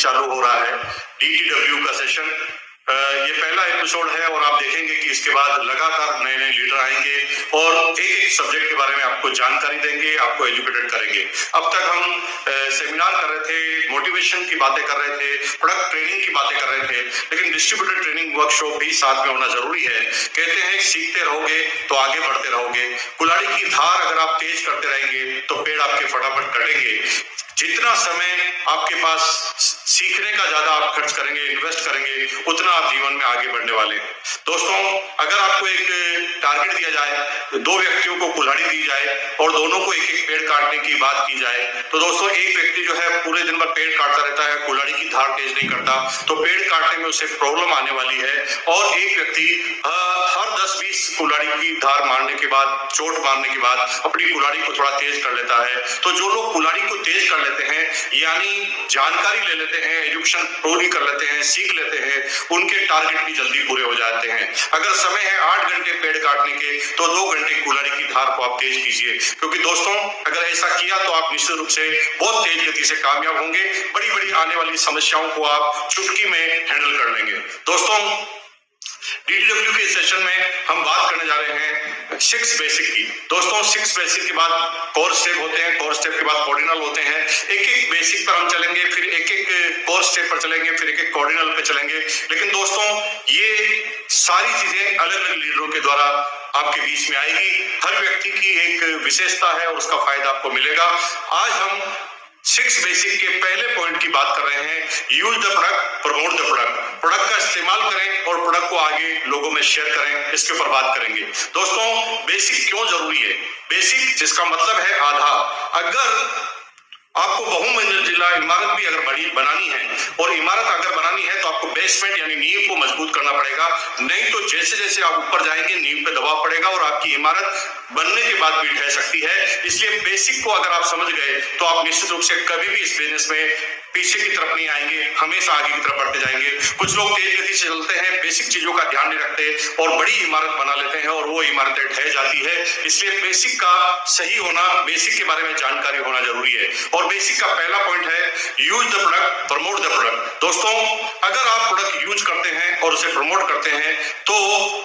चालू हो रहा है DTW का सेशन। ये पहला एपिसोड है और आप देखेंगे कि इसके बाद लगातार नए नए लीडर आएंगे और एक एक सब्जेक्ट के बारे में आपको जानकारी देंगे, आपको एजुकेटेड करेंगे। अब तक हम सेमिनार कर रहे थे, मोटिवेशन की बातें कर रहे थे, प्रोडक्ट ट्रेनिंग की बातें कर रहे थे, लेकिन डिस्ट्रीब्यूटर ट्रेनिंग वर्कशॉप भी साथ में होना जरूरी है। कहते हैं सीखते रहोगे तो आगे बढ़ते रहोगे। कुल्हाड़ी की धार अगर आप तेज करते रहेंगे तो पेड़ आपके फटाफट कटेंगे। जितना समय आपके पास सीखने का ज्यादा आप खर्च करेंगे, इन्वेस्ट करेंगे, उतना आप जीवन में आगे बढ़ने वाले हैं। दोस्तों, अगर आपको एक टारगेट दिया जाए, दो व्यक्तियों को कुल्हाड़ी दी जाए और दोनों को एक एक पेड़ काटने की बात की जाए, तो दोस्तों एक व्यक्ति जो है पूरे दिन भर पेड़ काटता रहता है, कुल्हाड़ी की धार तेज नहीं करता, तो पेड़ काटने में उसे प्रॉब्लम आने वाली है। और एक व्यक्ति हर 10-20 कुल्हाड़ी की धार मारने के बाद, चोट मारने के बाद अपनी कुल्हाड़ी को थोड़ा तेज कर लेता है। तो जो लोग कुल्हाड़ी को तेज कर लेते हैं, यानी जानकारी ले लेते हैं, एजुकेशन पूरी कर लेते हैं, सीख लेते हैं, उनके टारगेट भी जल्दी पूरे हो जाते हैं। अगर समय है 8 घंटे पेड़ काटने के, तो 2 घंटे कुल्हाड़ी की धार को आप तेज कीजिए, क्योंकि दोस्तों अगर ऐसा किया तो आप निश्चित रूप से बहुत तेज गति से कामयाब होंगे। बड़ी बड़ी आने वाली समस्याओं को आप चुटकी में हैंडल कर लेंगे। दोस्तों, DTW के सेशन में हम बात करने जा रहे हैं 6 बेसिक की। दोस्तों 6 बेसिक के बाद कोर स्टेप होते हैं, कोर स्टेप के बाद कॉर्डिनल होते हैं। एक एक बेसिक पर हम चलेंगे, फिर एक एक कोर स्टेप पर चलेंगे, फिर एक एक कॉर्डिनल पे चलेंगे। लेकिन दोस्तों ये सारी चीजें अलग अलग लीडरों के द्वारा आपके बीच में आएगी। हर व्यक्ति की एक विशेषता है और उसका फायदा आपको मिलेगा। आज हम 6 बेसिक के पहले पॉइंट की बात कर रहे हैं, use the product, promote the product. Product का इस्तेमाल करें और प्रोडक्ट को आगे लोगों में शेयर करें, इसके ऊपर बात करेंगे। दोस्तों बेसिक क्यों जरूरी है? बेसिक जिसका मतलब है आधार। अगर आपको बहुमंजिला इमारत भी अगर बड़ी बनानी है और इमारत अगर बनानी है तो आपको बेसमेंट यानी नींव को मजबूत करना पड़ेगा। नहीं तो जैसे जैसे आप ऊपर जाएंगे नींव पे दबाव पड़ेगा और आपकी इमारत बनने के बाद भी ढह सकती है। इसलिए बेसिक को अगर आप समझ गए तो आप निश्चित रूप से कभी भी इस बिजनेस में पीछे की तरफ नहीं आएंगे, हमेशा आगे की तरफ बढ़ते जाएंगे। कुछ लोग तेज गति से चलते हैं, बेसिक चीजों का ध्यान नहीं रखते और बड़ी इमारत बना लेते हैं और वो इमारतें ढह जाती है। इसलिए बेसिक का सही होना, बेसिक के बारे में जानकारी होना जरूरी है। और बेसिक का पहला पॉइंट है use the product, promote the product. दोस्तों अगर आप प्रोडक्ट यूज करते हैं और उसे प्रमोट करते हैं तो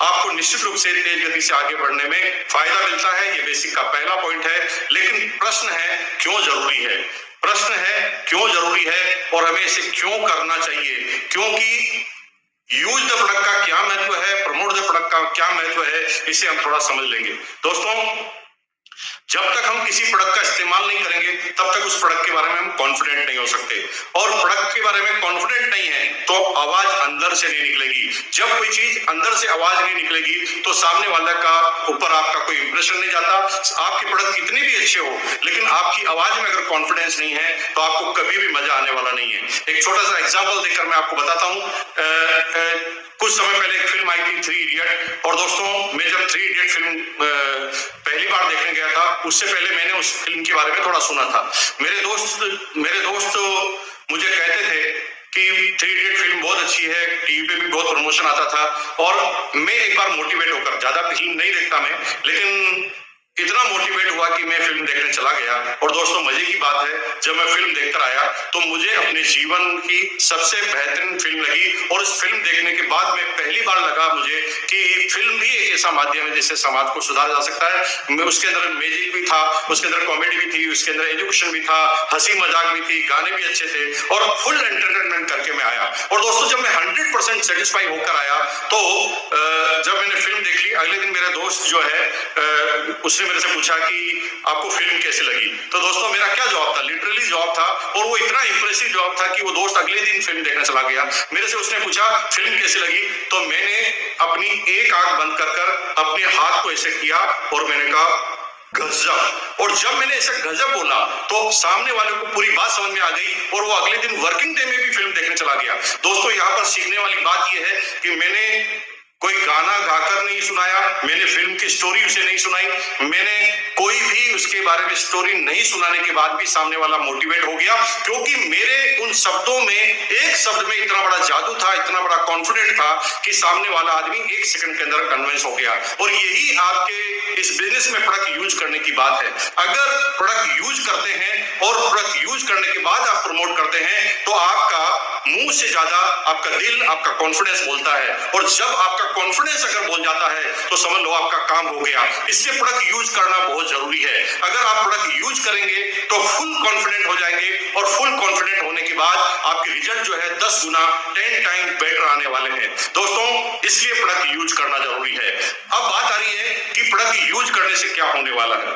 आपको निश्चित रूप से तेज गति से आगे बढ़ने में फायदा मिलता है। ये बेसिक का पहला पॉइंट है। लेकिन प्रश्न है क्यों जरूरी है? प्रश्न है क्यों जरूरी है और हमें इसे क्यों करना चाहिए? क्योंकि यूज द प्रोडक्ट का क्या महत्व है, प्रमोट द प्रोडक्ट का क्या महत्व है, इसे हम थोड़ा समझ लेंगे। दोस्तों जब तक हम किसी प्रोडक्ट का इस्तेमाल नहीं करेंगे तब तक उस प्रोडक्ट के बारे में हम कॉन्फिडेंट नहीं हो सकते। और प्रोडक्ट के बारे में कॉन्फिडेंट नहीं है तो आवाज अंदर से नहीं निकलेगी। जब कोई चीज अंदर से आवाज नहीं निकलेगी तो सामने वाले का ऊपर आपका कोई इंप्रेशन नहीं जाता। आपके प्रोडक्ट कितने भी अच्छे हो, लेकिन आपकी आवाज में अगर कॉन्फिडेंस नहीं है तो आपको कभी भी मजा आने वाला नहीं है। एक छोटा सा एग्जाम्पल देकर मैं आपको बताता हूँ। कुछ समय पहले एक फिल्म आई थी 3 इडियट, और दोस्तों मैं जब 3 इडियट फिल्म पहली बार देखने गया था, उससे पहले मैंने उस फिल्म के बारे में थोड़ा सुना था। मेरे दोस्त मुझे कहते थे कि 3 इडियट फिल्म बहुत अच्छी है, टीवी पे भी बहुत प्रमोशन आता था। और मैं एक बार मोटिवेट होकर, ज्यादा फिल्म नहीं देखता मैं, लेकिन इतना मोटिवेट हुआ कि मैं फिल्म देखने चला गया। और दोस्तों मजे की बात है, जब मैं फिल्म देखकर आया तो मुझे अपने जीवन की सबसे बेहतरीन फिल्म लगी। और इस फिल्म देखने के बाद में पहली बार लगा मुझे कि फिल्म भी एक ऐसा माध्यम है जिससे समाज को सुधारा जा सकता है। उसके अंदर मैजिक भी था, उसके अंदर कॉमेडी भी थी, उसके अंदर एजुकेशन भी था, हंसी मजाक भी थी, गाने भी अच्छे थे और फुल एंटरटेनमेंट करके मैं आया। और दोस्तों जब मैं 100% सेटिस्फाई होकर आया तो जब मैंने फिल्म देख ली, अगले दिन मेरा दोस्त जो है उसने मेरे से पूछा कि आपको फिल्म कैसी लगी। तो दोस्तों मेरा क्या जवाब था? लिटरली जवाब था, और वो इतना इंप्रेसिव जवाब था कि वो दोस्त अगले दिन फिल्म देखने चला गया। मेरे से उसने पूछा फिल्म कैसी लगी, तो मैंने अपनी एक आंख बंद कर अपने हाथ को ऐसे किया और मैंने कहा गजब। और जब मैंने ऐसा गजब बोला तो सामने वाले को पूरी बात समझ में आ गई और वो अगले दिन वर्किंग डे में भी फिल्म देखने चला गया। दोस्तों यहाँ पर सीखने वाली बात यह है कि मैंने कोई गाना गाकर नहीं सुनाया, मैंने फिल्म की स्टोरी उसे नहीं सुनाई, मैंने कोई भी उसके बारे में स्टोरी नहीं सुनाने के बाद भी सामने वाला मोटिवेट हो गया, क्योंकि मेरे उन शब्दों में, एक शब्द में इतना बड़ा जादू था, इतना बड़ा कॉन्फिडेंट था कि सामने वाला आदमी 1 सेकंड के अंदर कन्विंस हो गया। और यही आपके इस बिजनेस में प्रोडक्ट यूज करने की बात है। अगर प्रोडक्ट यूज करते हैं और प्रोडक्ट यूज करने के बाद आप प्रमोट करते हैं तो आपका मुंह से ज्यादा आपका दिल, आपका कॉन्फिडेंस बोलता है, और जब आपका कॉन्फिडेंस अगर बोल जाता है तो समझ लो आपका काम हो गया। इसलिए प्रोडक्ट यूज करना बहुत जरूरी है। अगर आप प्रोडक्ट यूज करेंगे तो फुल कॉन्फिडेंट हो जाएंगे, और फुल कॉन्फिडेंट होने के बाद आपके रिजल्ट जो है 10 गुना 10 टाइम बेटर आने वाले हैं दोस्तों। इसलिए प्रोडक्ट यूज करना जरूरी है। अब बात आ रही है कि प्रोडक्ट यूज करने से क्या होने वाला है।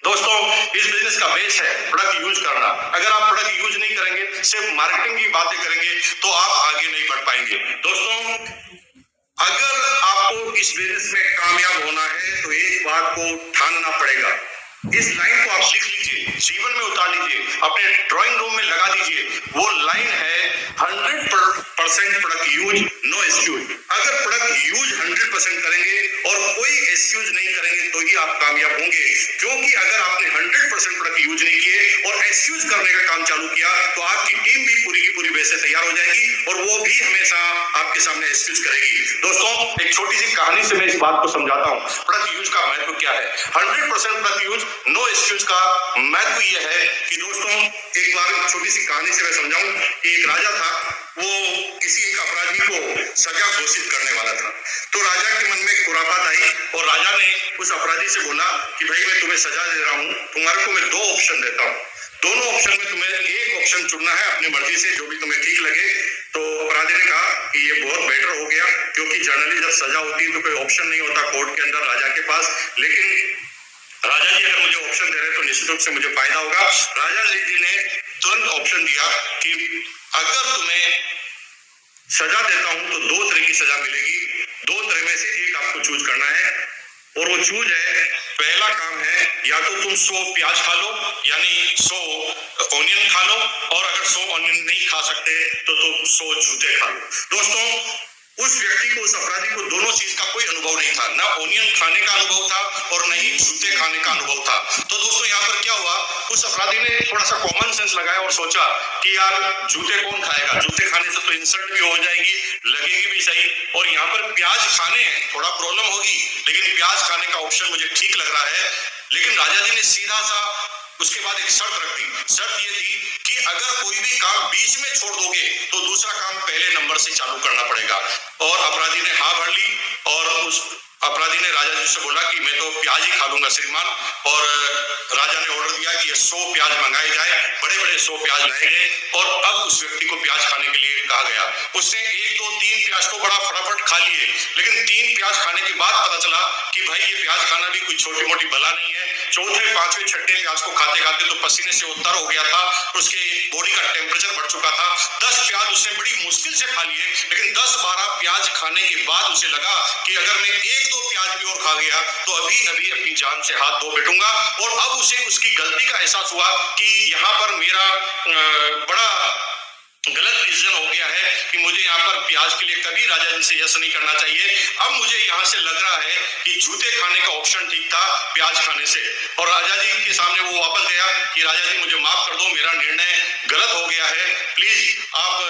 दोस्तों, इस बिजनेस का बेस है प्रोडक्ट यूज करना। अगर आप प्रोडक्ट यूज नहीं करेंगे, सिर्फ मार्केटिंग की बातें करेंगे, तो आप आगे नहीं बढ़ पाएंगे। दोस्तों, अगर आपको इस बिजनेस में कामयाब होना है तो एक बात को ठानना पड़ेगा। इस लाइन को आप लिख लीजिए, जीवन में उतार लीजिए, अपने ड्राइंग रूम में लगा दीजिए। वो लाइन है 100% प्रोडक्ट यूज, नो एक्सक्यूज। अगर प्रोडक्ट यूज 100% करेंगे और कोई एक्सक्यूज नहीं करेंगे तो ही आप कामयाब होंगे। क्योंकि अगर आपने 100% प्रोडक्ट यूज नहीं किए और एक्सक्यूज करने का काम चालू किया तो आपकी टीम भी पूरी की पूरी वैसे तैयार हो जाएगी, और वो भी हमेशा आपके सामने एक्सक्यूज करेगी। दोस्तों, एक छोटी सी कहानी से मैं इस बात को समझाता हूँ प्रोडक्ट यूज का महत्व क्या है। 100% प्रोडक्ट यूज, नो एक्सक्यूज का महत्व यह है कि दोस्तों, एक बार छोटी सी कहानी से मैं समझाऊं कि एक राजा था, वो किसी एक अपराधी को सजा घोषित करने वाला था। तो राजा के मन में एक खुरापात आई, और राजा ने उस अपराधी से बोला कि भाई, मैं तुम्हें सजा दे रहा हूं, तुम्हारे को मैं 2 ऑप्शन देता हूं। दोनों ऑप्शन में तुम्हें एक ऑप्शन चुनना है अपनी मर्जी से, जो भी तुम्हें ठीक लगे। तो अपराधी ने कहा कि ये बहुत बेटर हो गया, क्योंकि जनरली जब सजा होती है तो कोई ऑप्शन नहीं होता कोर्ट के अंदर राजा के पास, लेकिन राजा जी अगर मुझे ऑप्शन दे रहे तो निश्चित रूप से मुझे फायदा होगा। राजा जी ने तुरंत ऑप्शन दिया कि अगर तुम्हें सजा देता हूं तो 2 तरह की सजा मिलेगी, 2 तरह में से एक आपको चूज करना है, और वो चूज है, पहला काम है या तो तुम 100 प्याज खा लो, यानी 100 ऑनियन खा लो, और अगर 100 ऑनियन नहीं खा सकते तो तुम 100 जूते खा लो। दोस्तों, उस व्यक्ति को, उस अपराधी को दोनों चीज का कोई अनुभव नहीं था, ना ऑनियन खाने का अनुभव था और न ही जूते खाने का अनुभव था। तो दोस्तों, यहाँ पर क्या हुआ, उस अपराधी ने थोड़ा सा कॉमन सेंस लगाया और सोचा कि यार जूते कौन खाएगा, जूते खाने से तो इंसल्ट भी हो जाएगी, लगेगी भी सही, और यहाँ पर प्याज खाने हैं, थोड़ा प्रॉब्लम होगी, लेकिन प्याज खाने का ऑप्शन मुझे ठीक लग रहा है। लेकिन राजा जी ने सीधा सा उसके बाद एक शर्त रख दी। शर्त ये थी कि अगर कोई भी काम बीच में छोड़ दोगे तो दूसरा काम पहले नंबर से चालू करना पड़ेगा। और अपराधी ने हाँ भर ली, और उस अपराधी ने राजा जी से बोला कि मैं तो प्याज ही खा लूंगा श्रीमान, और राजा ने ऑर्डर दिया कि ये 100 प्याज मंगाए जाए। बड़े बड़े 100 प्याज लाए गए, और अब उस व्यक्ति को प्याज खाने के लिए कहा गया। उसने 1 2 3 प्याज तो बड़ा फटाफट खा लिए, लेकिन 3 प्याज खाने के बाद पता चला कि भाई ये प्याज खाना भी कोई छोटी मोटी बला नहीं है। चौथे, पांचवें, छठे प्याज को खाते खाते तो पसीने से उत्तर हो गया था, उसके बॉडी का टेम्परेचर बढ़ चुका था। 10 प्याज उसने बड़ी मुश्किल से खा लिए, लेकिन 10-12 प्याज खाने के बाद उसे लगा कि अगर मैं 1-2 प्याज भी और खा गया तो अभी अभी अपनी जान से हाथ धो बैठूंगा। और अब उसे उसकी गलती का एहसास हुआ कि यहाँ पर मेरा बड़ा गलत डिसीजन हो गया है कि मुझे यहाँ पर प्याज के लिए कभी राजा जी से यस नहीं करना चाहिए। अब मुझे यहाँ से लग रहा है कि जूते खाने का ऑप्शन ठीक था प्याज खाने से। और राजा जी के सामने वो वापस गया कि राजा जी मुझे माफ कर दो, मेरा निर्णय गलत हो गया है, प्लीज आप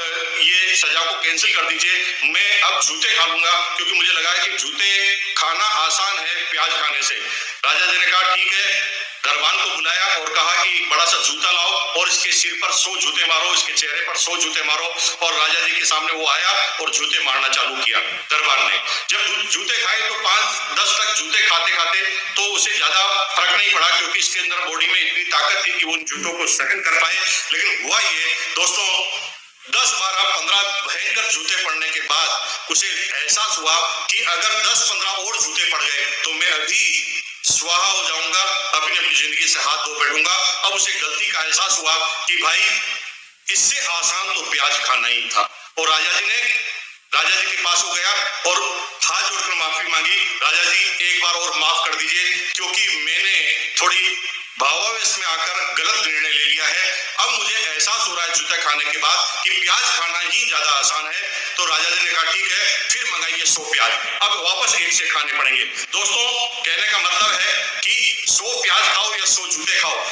ये सजा को कैंसिल कर दीजिए, मैं अब जूते खा लूंगा, क्योंकि मुझे लगा है कि जूते खाना आसान है प्याज खाने से। राजा जी ने कहा ठीक है, दरबान को बुलाया और कहा कि बड़ा सा जूता लाओ और इसके सिर पर 100 जूते मारो, इसके चेहरे पर 100 जूते मारो। और राजा जी के सामने वो आया और जूते मारना चालू किया दरबान ने। जब जूते खाए तो 5-10 तक जूते खाते खाते तो उसे ज्यादा फर्क नहीं पड़ा, क्योंकि इसके अंदर बॉडी में इतनी ताकत थी कि वो उन जूतों को सहन कर पाए। लेकिन हुआ ये दोस्तों, 10-12-15 भयंकर जूते पड़ने के बाद उसे एहसास हुआ कि अगर 10-15 और जूते पड़ गए तो मैं अभी स्वाहा हो जाऊंगा, अपनी जिंदगी से हाथ धो बैठूंगा। अब उसे गलती का एहसास हुआ कि भाई इससे आसान तो प्याज खाना ही था। और राजा जी के पास हो गया और हाथ जोड़कर माफी मांगी, राजा जी एक बार और माफ कर दीजिए, क्योंकि मैंने थोड़ी भावावेश में आकर गलत निर्णय ले लिया है। अब मुझे एहसास हो रहा है जूता खाने के बाद कि प्याज खाना ही ज्यादा आसान है। तो राजा जी ने कहा ठीक है, फिर मंगाइए 100 प्याज, अब वापस एक से खाने पड़ेंगे। दोस्तों, कहने का मतलब है कि 100 प्याज खाओ या 100 जूते खाओ,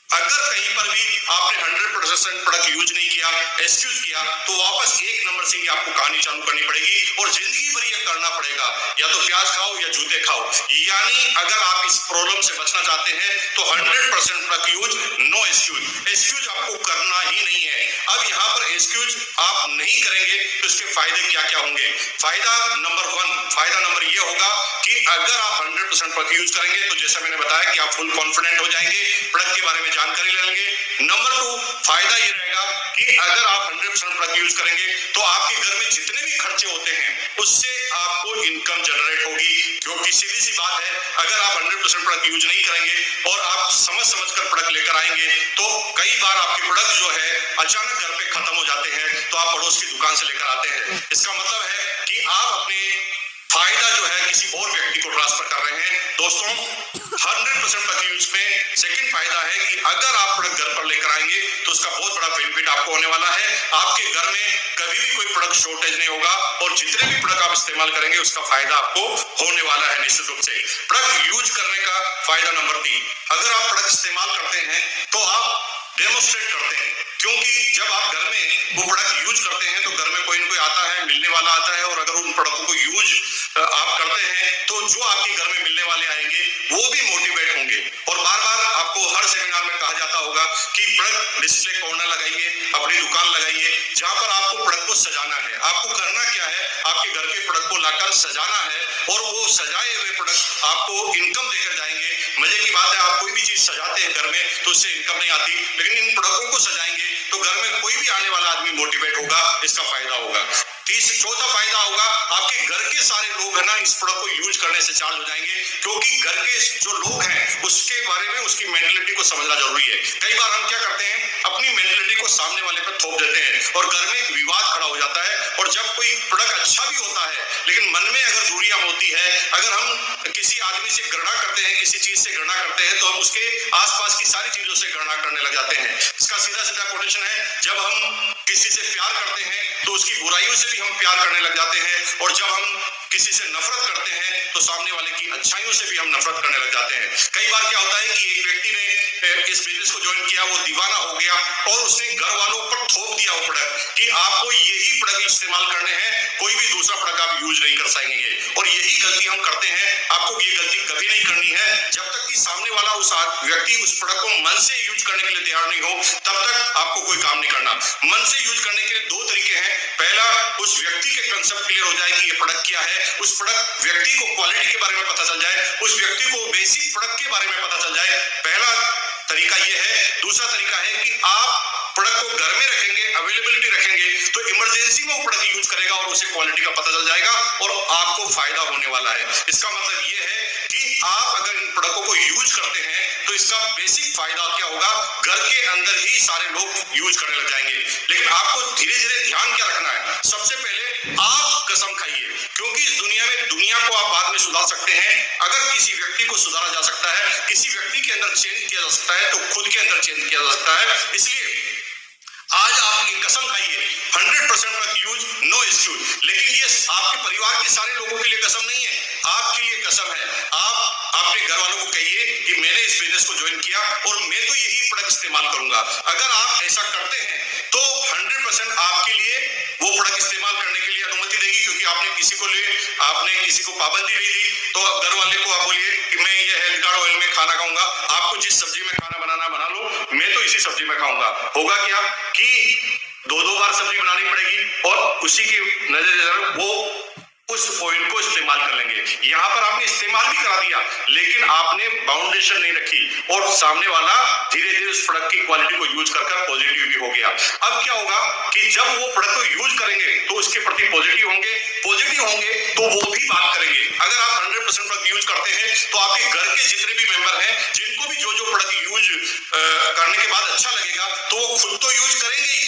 अगर कहीं पर भी आपने 100% प्रोडक्ट यूज नहीं किया, एक्सक्यूज किया, तो वापस एक नंबर से ही आपको कहानी चालू करनी पड़ेगी और जिंदगी भर ये करना पड़ेगा, या तो प्याज खाओ या जूते खाओ। यानी अगर आप इस प्रॉब्लम से बचना चाहते हैं तो 100% product use, no excuse. Excuse आपको करना ही नहीं है। अब यहाँ पर एक्सक्यूज आप नहीं करेंगे तो इसके फायदे क्या क्या होंगे? फायदा नंबर 1, फायदा नंबर ये होगा कि अगर आप 100% प्रोडक्ट यूज करेंगे तो जैसा मैंने बताया कि आप फुल कॉन्फिडेंट हो जाएंगे, प्रोडक्ट के बारे में जानकारी ले लेंगे। नंबर 2, फायदा ये रहेगा कि अगर आप 100% प्रोडक्ट यूज करेंगे तो आपके घर में जितने भी खर्चे होते हैं उससे आपको इनकम जनरेट होगी। क्योंकि सीधी सी बात है, अगर आप 100% प्रोडक्ट यूज नहीं करेंगे और आप समझ कर प्रोडक्ट लेकर आएंगे तो कई बार आपके प्रोडक्ट जो है अचानक घर पे खत्म हो जाते हैं तो आप पड़ोस की दुकान से लेकर आते हैं। इसका मतलब है कि आप अपने फायदा जो है किसी और व्यक्ति को ट्रांसफर कर रहे हैं। दोस्तों, 100% प्रोडक्ट यूज में सेकंड फायदा है कि अगर आप प्रोडक्ट घर पर लेकर आएंगे तो उसका बहुत बड़ा बेनिफिट आपको होने वाला है। आपके घर में कभी भी कोई प्रोडक्ट शॉर्टेज नहीं होगा और जितने भी प्रोडक्ट आप इस्तेमाल करेंगे उसका फायदा आपको होने वाला है निश्चित रूप से। प्रोडक्ट यूज करने का फायदा नंबर 3, अगर आप प्रोडक्ट इस्तेमाल करते हैं तो आप डेमोस्ट्रेट करते हैं, क्योंकि जब आप घर में वो प्रोडक्ट यूज करते हैं तो घर में कोई ना कोई आता है, मिलने वाला आता है, और अगर उन प्रोडक्टों को यूज आप करते हैं तो जो आपके घर में मिलने वाले आएंगे वो भी मोटिवेट होंगे। और बार बार आपको हर सेमिनार में कहा जाता होगा कि प्रोडक्ट डिस्प्ले कॉर्नर लगाइए, अपनी दुकान लगाइए, जहां पर आपको प्रोडक्ट को सजाना है। आपको करना क्या है, आपके घर के प्रोडक्ट को लाकर सजाना है और वो सजाए हुए प्रोडक्ट आपको इनकम देकर जाएंगे। मजे की बात है, आप कोई भी चीज सजाते हैं घर में तो उससे इनकम नहीं आती, लेकिन इन प्रोडक्टों को सजाएंगे तो घर में कोई भी आने वाला आदमी मोटिवेट होगा, इसका फायदा होगा। चौथा फायदा होगा, आपके घर के सारे लोग है ना इस प्रोडक्ट को यूज करने से चार्ज हो जाएंगे, क्योंकि घर के जो लोग हैं उसके बारे में उसकी मेंटलिटी को समझना जरूरी है। कई बार हम क्या करते हैं, अपनी मेंटलिटी को सामने वाले पर थोप देते हैं और घर में एक विवाद खड़ा हो जाता है। और जब कोई प्रोडक्ट अच्छा भी होता है लेकिन मन में अगर दूरियां होती है, अगर हम किसी आदमी से घृणा करते हैं, किसी चीज से घृणा करते हैं, तो हम उसके आसपास की सारी चीजों से घृणा करने लग जाते हैं। इसका सीधा सीधा कोटेशन है, जब हम किसी से प्यार करते हैं तो उसकी बुराइयों से भी हम प्यार करने लग जाते हैं, और जब हम किसी से नफरत करते हैं तो सामने वाले की अच्छाइयों से भी हम नफरत करने लग जाते हैं। कई बार क्या होता है कि एक व्यक्ति ने इस बिजनेस को ज्वाइन किया, वो दीवाना हो गया और उसने घर वालों पर थोप दिया वो प्रोडक्ट कि आपको यही प्रोडक्ट इस्तेमाल करने हैं, कोई भी दूसरा प्रोडक्ट आप यूज नहीं कर सकेंगे। और यही गलती हम करते हैं। आपको ये गलती कभी नहीं करनी है। जब तक कि सामने वाला उस व्यक्ति उस प्रोडक्ट को मन से यूज करने के लिए तैयार नहीं हो, तब तक आपको कोई काम नहीं करना। मन से यूज करने के लिए 2 तरीके हैं। पहला, उस व्यक्ति के कंसेप्ट क्लियर हो जाए कि ये प्रोडक्ट क्या है, उस प्रोडक्ट व्यक्ति को क्वालिटी के बारे में पता चल जाए, उस व्यक्ति को बेसिक प्रोडक्ट के बारे में पता चल जाए। पहला तरीका ये है। दूसरा तरीका है कि आप प्रोडक्ट को घर में रखेंगे, अवेलेबिलिटी रखेंगे, तो इमरजेंसी में वो प्रोडक्ट यूज करेगा और उसे क्वालिटी का पता चल जाएगा और आपको फायदा होने वाला है। इसका मतलब ये है कि आप अगर इन प्रोडक्टों को यूज करते हैं तो इसका बेसिक फायदा क्या होगा, घर के अंदर ही सारे लोग यूज करने लग जाएंगे। लेकिन आपको धीरे धीरे ध्यान क्या रखना है, सबसे पहले आप कसम खाइए, क्योंकि इस दुनिया में दुनिया को आप बाद में सुधार सकते हैं। अगर किसी व्यक्ति को सुधारा जा सकता है, किसी व्यक्ति के अंदर चेंज किया जा सकता है, तो खुद के अंदर चेंज किया जा सकता है। इसलिए आज आप ये कसम खाइए, 100% प्रोडक्ट यूज, नो एक्सक्यूज। लेकिन ये आपके परिवार के सारे लोगों के लिए कसम नहीं है, आपके लिए कसम है। आप अपने घर वालों को कहिए कि मैंने इस बिजनेस को ज्वाइन किया और मैं तो यही प्रोडक्ट इस्तेमाल करूंगा। अगर आप ऐसा करते हैं तो 100% आपके लिए वो प्रोडक्ट इस्तेमाल करने के लिए अनुमति देगी, क्योंकि आपने किसी को पाबंदी नहीं दी। तो अब घर वाले को आप बोलिए कि मैं ये हेल्थ कार्ड ऑयल में खाना खाऊंगा, आपको जिस सब्जी में खाना बनाना बना लो, मैं तो इसी सब्जी में खाऊंगा। होगा क्या कि 2-2 बार सब्जी बनानी पड़ेगी और उसी की नजर वो उस ऑयल को इस्तेमाल कर लेंगे। यहां पर आपने इस्तेमाल भी करा दिया, लेकिन आपने बाउंडेशन नहीं रखी और सामने वाला धीरे धीरे उस प्रोडक्ट की क्वालिटी को यूज कर पॉजिटिव भी हो गया। अब क्या होगा कि जब वो प्रोडक्ट को यूज करेंगे तो उसके प्रति पॉजिटिव होंगे तो वो भी बात करेंगे। अगर आप 100% प्रोडक्ट यूज करते हैं तो आपके घर के जितने भी मेंबर हैं, जिनको भी जो प्रोडक्ट यूज करने के बाद अच्छा लगेगा, तो वो खुद तो यूज करेंगे ही,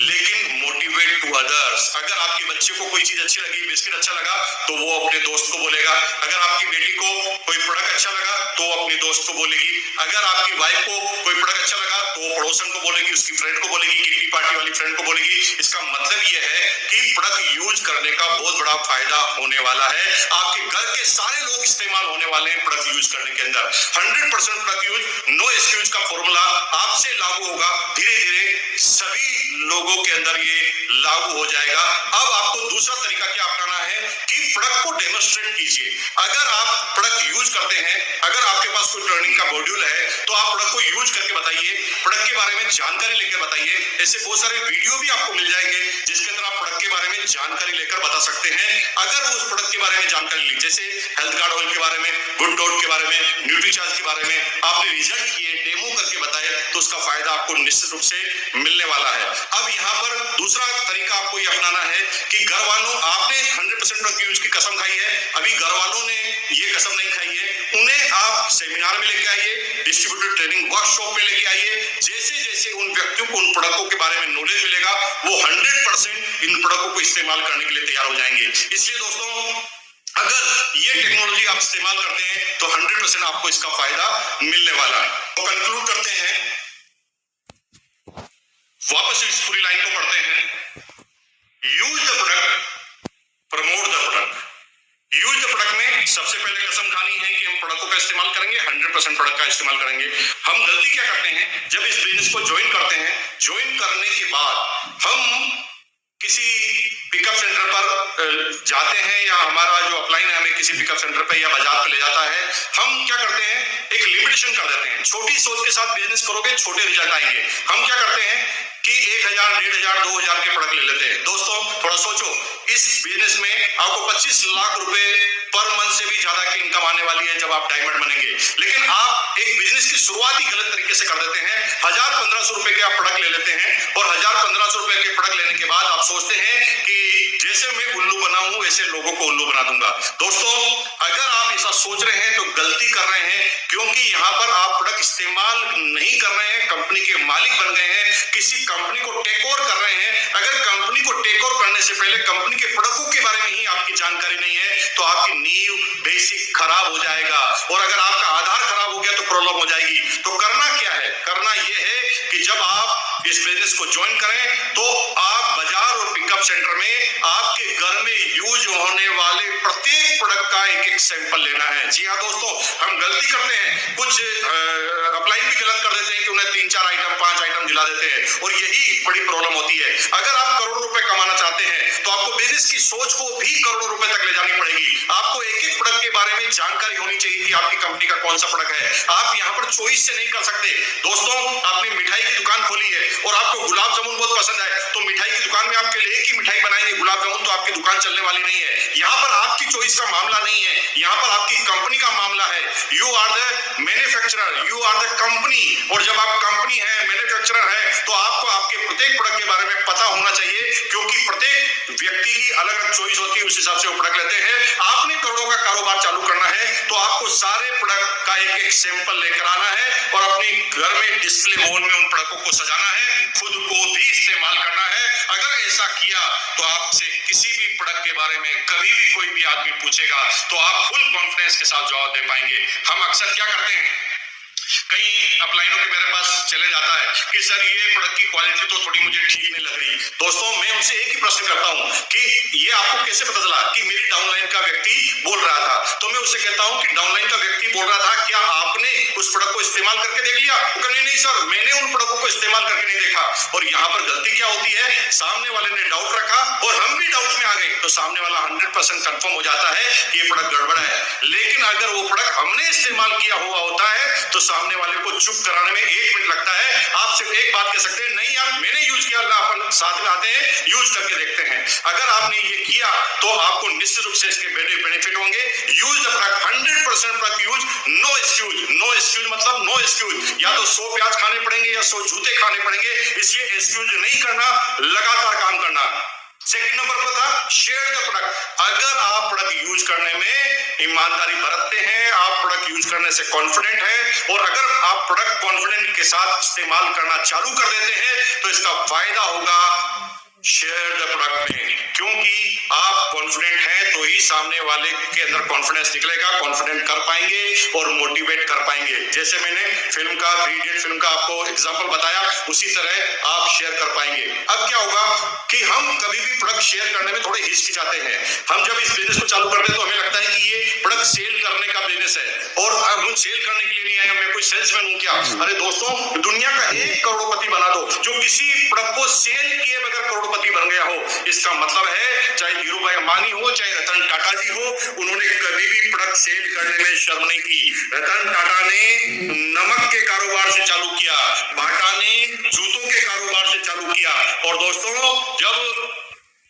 लेकिन मोटिवेट इट टू अदर्स। अगर आपके बच्चे को कोई चीज अच्छी लगी, बिस्किट अच्छा लगा, तो वो अपने दोस्त को बोलेगा। अगर आपकी बेटी को कोई प्रोडक्ट अच्छा लगा तो वो अपने दोस्त को बोलेगी। अगर आपकी वाइफ को कोई प्रोडक्ट अच्छा लगा तो वो पड़ोसन को बोलेगी, उसकी फ्रेंड को बोलेगी, किटी पार्टी वाली फ्रेंड को बोलेगी। इसका मतलब ये है कि प्रोडक्ट यूज करने का बहुत बड़ा फायदा होने वाला है। आपके घर के सारे लोग इस्तेमाल होने वाले हैं प्रोडक्ट यूज करने के अंदर। 100% प्रोडक्ट यूज, नो एक्सक्यूज का फॉर्मूला आपसे लागू होगा। धीरे धीरे सभी लोगों के अंदर ये लागू हो जाएगा। अब आपको दूसरा तरीका क्या अपनाना है कि प्रोडक्ट को डेमोन्स्ट्रेट कीजिए। अगर आप प्रोडक्ट यूज करते हैं, अगर आपके पास कोई ट्रेनिंग का मॉड्यूल है, तो आप प्रोडक्ट को यूज करके बताइए, प्रोडक्ट के बारे में जानकारी लेकर बताइए। ऐसे बहुत सारे वीडियो भी आपको मिल जाएंगे जिसके अंदर आप प्रोडक्ट के बारे में जानकारी लेकर बता सकते हैं। अगर उस प्रोडक्ट के बारे में जानकारी ली, जैसे हेल्थ गार्ड ऑयल के बारे में, गुड डॉट के बारे में, न्यूट्रीचार्ज के बारे में आपने रिजल्ट किए, डेमो करके बताए, तो उसका फायदा आपको निश्चित रूप से मिलने वाला है। अब यहाँ पर दूसरा तरीका आपको ये अपनाना है कि घर वालों, आपने 100% प्रोडक्ट यूज की कसम खाई है, अभी घर वालों ने ये कसम नहीं खाई है, उन्हें आप सेमिनार में लेके आइए, डिस्ट्रीब्यूटर ट्रेनिंग वर्कशॉप में लेके आइए। जैसे जैसे उन व्यक्तियों को उन प्रोडक्टों के बारे में नॉलेज मिलेगा, वो 100% इन प्रोडक्टों को इस्तेमाल करने के लिए तैयार हो जाएंगे। इसलिए दोस्तों, अगर ये टेक्नोलॉजी आप इस्तेमाल करते हैं तो 100% आपको इसका फायदा मिलने वाला है। तो कंक्लूड करते हैं, वापस इस पूरी लाइन को पढ़ते हैं। Use the product, promote the product. Use the product में सबसे पहले कसम खानी है कि हम प्रोडक्टों का इस्तेमाल करेंगे, 100% प्रोडक्ट का इस्तेमाल करेंगे। हम गलती क्या करते हैं, जब इस बिजनेस को ज्वाइन करते हैं, ज्वाइन करने के बाद हम किसी पिकअप सेंटर पर जाते हैं, या हमारा जो अपलाइन है हमें किसी पिकअप सेंटर पे या बाजार पे ले जाता है, हम क्या करते हैं, एक लिमिटेशन कर देते हैं। छोटी सोच के साथ बिजनेस करोगे, छोटे रिजल्ट आएंगे। हम क्या करते हैं कि 1000, 1500, 2000 के प्रोडक्ट ले लेते हैं। दोस्तों थोड़ा सोचो, इस बिजनेस में आपको 25 लाख रुपए पर मंथ से भी ज्यादा की इनकम आने वाली है जब आप डायमंड बनेंगे। लेकिन आप एक बिजनेस की शुरुआत ही गलत तरीके से कर देते हैं। 1000-1500 रुपए के आप प्रोडक्ट ले लेते हैं, और 1000-1500 रुपए के प्रोडक्ट लेने के बाद आप सोचते हैं कि जैसे मैं उल्लू बना हूं वैसे लोगों को उल्लू बना दूंगा। दोस्तों, अगर आप ऐसा सोच रहे हैं तो गलती कर रहे हैं, क्योंकि यहाँ पर आप प्रोडक्ट इस्तेमाल नहीं कर रहे हैं, कंपनी के मालिक बन गए हैं, किसी कंपनी को टेक ओवर कर रहे हैं। अगर कंपनी को टेक ओवर करने से पहले कंपनी के प्रोडक्टों के बारे में ही आपकी जानकारी नहीं है, तो आपकी नींव बेसिक खराब हो जाएगा, और अगर आपका आधार खराब हो गया तो प्रॉब्लम हो जाएगी। तो करना क्या है, करना यह है कि जब आप इस बिजनेस को ज्वाइन करें तो आप बाजार और पिकअप सेंटर में आपके घर में यूज होने वाले प्रत्येक प्रोडक्ट का एक एक सैंपल लेना है। जी हाँ दोस्तों, हम गलती करते हैं, कुछ अपलाइन भी गलत कर देते हैं कि उन्हें 3-4 आइटम, 5 आइटम दिला देते हैं, और यही बड़ी प्रॉब्लम होती है। अगर आप करोड़ों रुपए कमाना चाहते हैं तो आपको बिजनेस की सोच को भी करोड़ों रुपए तक ले जानी पड़ेगी। आपको एक एक प्रोडक्ट के बारे में जानकारी होनी चाहिए कि आपकी कंपनी का कौन सा प्रोडक्ट है। आप यहाँ पर चॉइस से नहीं कर सकते। दोस्तों, आपने मिठाई की दुकान खोली है और आपको गुलाब जामुन बहुत पसंद है, तो मिठाई की दुकान में आपके लिए एक ही मिठाई बनाएंगे, गुलाब जामुन, तो आपकी दुकान चलने वाली नहीं है। यहाँ पर आपकी चॉइस का मामला नहीं है, यहाँ पर आपकी कंपनी का मामला है। You are the manufacturer, you are the company, और जब आप कंपनी है, मैन्युफैक्चरर है, तो आपको आपके प्रत्येक प्रोडक्ट के बारे में पता होना चाहिए, क्योंकि प्रत्येक व्यक्ति की अलग अलग चॉइस होती है, उस हिसाब से वो प्रोडक्ट लेते हैं। आपने करोड़ों का कारोबार चालू करना है तो आपको सारे प्रोडक्ट का एक एक सैंपल लेकर आना है, और अपने घर में डिस्प्ले वॉल में उन प्रोडक्टों को सजाना है, खुद को भी इस्तेमाल करना है। अगर ऐसा किया तो आपसे किसी भी प्रोडक्ट के बारे में कभी भी कोई भी आदमी पूछेगा तो आप फुल कॉन्फिडेंस के साथ जवाब दे पाएंगे। हम अक्सर क्या करते हैं, कई अपलाइनों के मेरे पास चले जाता है कि सर ये प्रोडक्ट की क्वालिटी तो थोड़ी मुझे ठीक नहीं लग रही। दोस्तों, मैं उनसे एक ही प्रश्न करता हूं कि ये आपको कैसे पता चला कि मेरी डाउनलाइन का व्यक्ति बोल रहा था? तो मैं उससे कहता हूं कि डाउनलाइन का व्यक्ति बोल रहा था, क्या आपने उस प्रोडक्ट को इस्तेमाल करके देख लिया? नहीं नहीं सर, मैंने उन प्रोडक्टों को इस्तेमाल करके नहीं देखा। और यहाँ पर गलती क्या होती है, सामने वाले ने डाउट रखा और हम भी डाउट में आ गए, तो सामने वाला 100% कंफर्म हो जाता है कि ये प्रोडक्ट गड़बड़ है। लेकिन अगर वो प्रोडक्ट हमने इस्तेमाल किया हुआ होता है तो सामने वाले को चुप कराने में 1 मिनट लगता है। आप सिर्फ एक बात कह सकते हैं, नहीं यार मैंने यूज किया, अपन साथ में आते हैं, यूज करके देखते हैं। अगर आपने ये किया तो आपको निश्चित रूप से इसके बेनिफिट होंगे। Use the product, 100% product use, no excuse. No excuse मतलब नो एक्सक्यूज, या तो 100 प्याज खाने पड़ेंगे या 100 जूते खाने पड़ेंगे, इसलिए एक्सक्यूज नहीं करना, लगातार काम करना। सेकंड नंबर पर था शेयर द प्रोडक्ट। अगर आप प्रोडक्ट यूज करने में ईमानदारी बरतते हैं, आप प्रोडक्ट यूज करने से कॉन्फिडेंट हैं, और अगर आप प्रोडक्ट कॉन्फिडेंट के साथ इस्तेमाल करना चालू कर देते हैं तो इसका फायदा होगा शेयर द प्रोडक्ट में, क्योंकि आप कॉन्फिडेंट हैं तो ही सामने वाले के अंदर कॉन्फिडेंस निकलेगा, कॉन्फिडेंट कर पाएंगे और मोटिवेट कर पाएंगे। जैसे मैंने फिल्म का 3 इडियट फिल्म का आपको एग्जांपल बताया, उसी तरह आप शेयर कर पाएंगे। अब क्या होगा कि हम कभी भी प्रोडक्ट शेयर करने में थोड़े हिचकिचाते हैं। हम जब इस बिजनेस को चालू करते हैं तो हमें लगता है कि ये प्रोडक्ट सेल करने का बिजनेस है और हम सेल करने के लिए नहीं आए, मैं कोई सेल्समैन हूं क्या? अरे दोस्तों, दुनिया का एक करोड़पति बना दो जो किसी प्रोडक्ट को सेल किए बगैर करोड़पति बन गया हो। इसका मतलब है चाहे धीरू भाई अंबानी हो, चाहे रतन टाटा जी हो, उन्होंने कभी भी प्रोडक्ट सेल करने में शर्म नहीं की। रतन टाटा ने नमक के कारोबार से चालू किया, बाटा ने जूतों के कारोबार से चालू किया। और दोस्तों, जब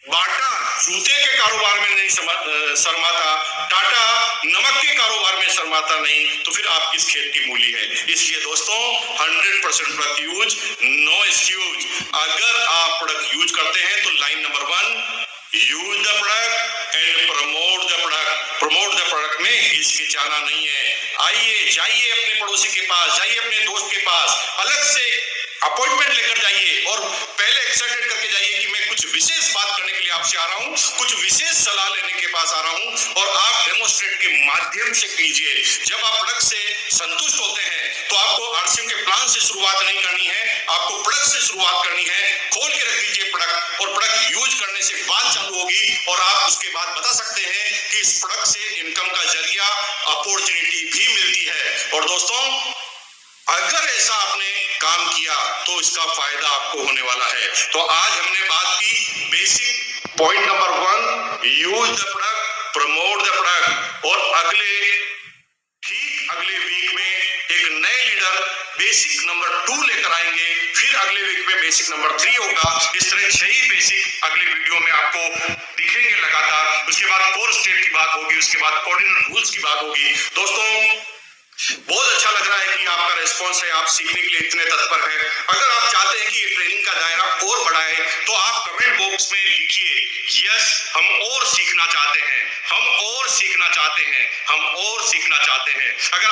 बाटा जूते के कारोबार में नहीं शर्माता, टाटा नमक के कारोबार में शर्माता नहीं, तो फिर आप किस खेत की मूली है? इसलिए दोस्तों, 100% प्रोडक्ट यूज, नो एक्सक्यूज। अगर आप प्रोडक्ट यूज करते हैं तो line number 1, use the product and promote the product. Promote the product में हिचकिचाना नहीं है। आइए, जाइए अपने पड़ोसी के पास, जाइए अपने दोस्त के पास, अलग से अपॉइंटमेंट लेकर जाइए और पहले एक्साइटेड करके जाइए कि मैं कुछ विशेष बात करने के लिए आपसे आ रहा हूं, कुछ विशेष सलाह लेने के पास आ रहा हूं, और आप डेमोस्ट्रेट के माध्यम से कीजिए। जब आप प्रोडक्ट से संतुष्ट होते हैं तो आपको आरसीएम के प्लान से शुरुआत नहीं करनी है, आपको प्रोडक्ट से शुरुआत करनी है। खोल के रख दीजिए प्रोडक्ट, और प्रोडक्ट यूज करने से बात चालू होगी और आप उसके बाद बता सकते हैं कि इस प्रोडक्ट से इनकम का जरिया, अपॉर्चुनिटी भी मिलती है। और दोस्तों, अगर ऐसा आपने काम किया तो इसका फायदा आपको होने वाला है। तो आज हमने बात की basic point number 1, use the product, promote the product, और अगले वीक में एक नए लीडर बेसिक नंबर 2 लेकर आएंगे, फिर अगले वीक में बेसिक नंबर 3 होगा। इस तरह 6 ही बेसिक अगले वीडियो में आपको दिखेंगे लगातार। उसके बाद कोर स्टेप की बात होगी, उसके बाद ऑर्डिनल रूल्स की बात होगी। दोस्तों, बहुत अच्छा लग रहा है कि आपका रिस्पॉन्स है, आप सीखने के लिए इतने तत्पर हैं। अगर आप चाहते हैं कि ये ट्रेनिंग का दायरा और बढ़ाए तो आप कमेंट बॉक्स में लिखिए, यस हम और सीखना चाहते हैं, हम और सीखना चाहते हैं, हम और सीखना चाहते हैं। अगर